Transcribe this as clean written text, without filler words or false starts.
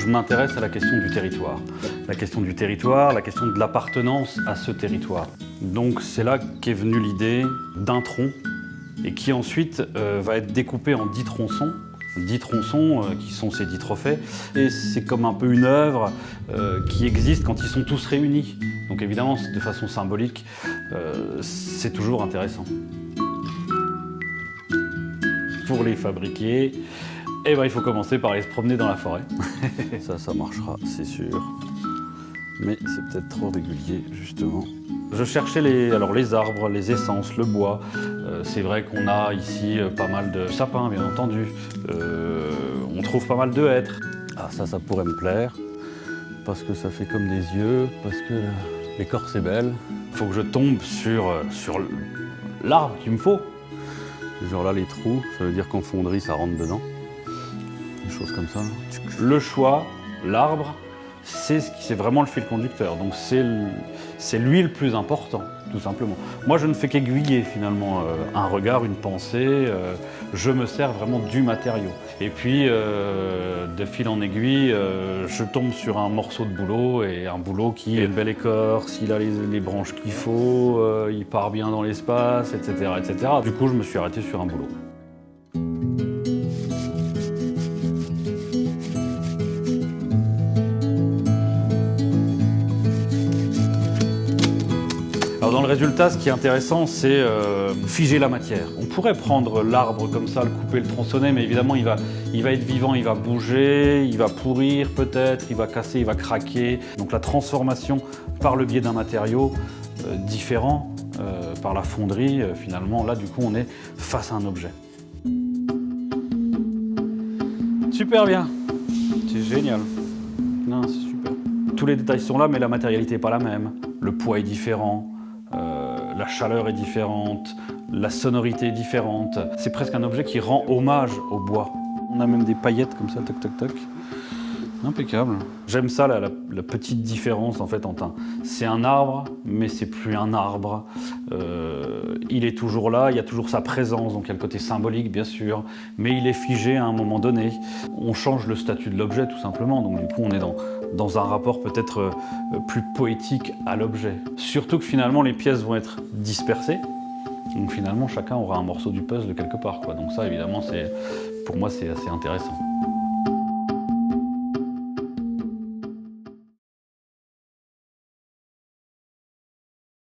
je m'intéresse à la question du territoire. La question du territoire, la question de l'appartenance à ce territoire. Donc c'est là qu'est venue l'idée d'un tronc et qui ensuite va être découpé en 10 tronçons. 10 tronçons qui sont ces 10 trophées. Et c'est comme un peu une œuvre qui existe quand ils sont tous réunis. Donc évidemment, de façon symbolique, c'est toujours intéressant. Pour les fabriquer, eh ben, il faut commencer par aller se promener dans la forêt. Ça marchera, c'est sûr. Mais c'est peut-être trop régulier, justement. Je cherchais les arbres, les essences, le bois. C'est vrai qu'on a ici pas mal de sapins, bien entendu. On trouve pas mal de hêtres. Ah, ça pourrait me plaire, parce que ça fait comme des yeux, parce que l'écorce est belle. Il faut que je tombe sur l'arbre qu'il me faut. Genre là, les trous, ça veut dire qu'en fonderie, ça rentre dedans. Des choses comme ça. Le choix, l'arbre, c'est vraiment le fil conducteur. Donc c'est lui le plus important, tout simplement. Moi, je ne fais qu'aiguiller finalement un regard, une pensée. Je me sers vraiment du matériau. Et puis, de fil en aiguille, je tombe sur un morceau de boulot et un boulot qui a une belle écorce, il a les branches qu'il faut, il part bien dans l'espace, etc., etc. Du coup, je me suis arrêté sur un boulot. Alors dans le résultat, ce qui est intéressant, c'est figer la matière. On pourrait prendre l'arbre comme ça, le couper, le tronçonner, mais évidemment, il va être vivant, il va bouger, il va pourrir peut-être, il va casser, il va craquer. Donc la transformation par le biais d'un matériau différent, par la fonderie, finalement, là, du coup, on est face à un objet. Super bien, c'est génial. Non, c'est super. Tous les détails sont là, mais la matérialité n'est pas la même. Le poids est différent. La chaleur est différente, la sonorité est différente. C'est presque un objet qui rend hommage au bois. On a même des paillettes comme ça, toc toc toc. Impeccable. J'aime ça, la petite différence en fait entre c'est un arbre, mais c'est plus un arbre. Il est toujours là, il y a toujours sa présence, donc il y a le côté symbolique bien sûr, mais il est figé à un moment donné. On change le statut de l'objet tout simplement, donc du coup on est dans un rapport peut-être plus poétique à l'objet. Surtout que finalement les pièces vont être dispersées, donc finalement chacun aura un morceau du puzzle quelque part, quoi. Donc ça évidemment pour moi c'est assez intéressant.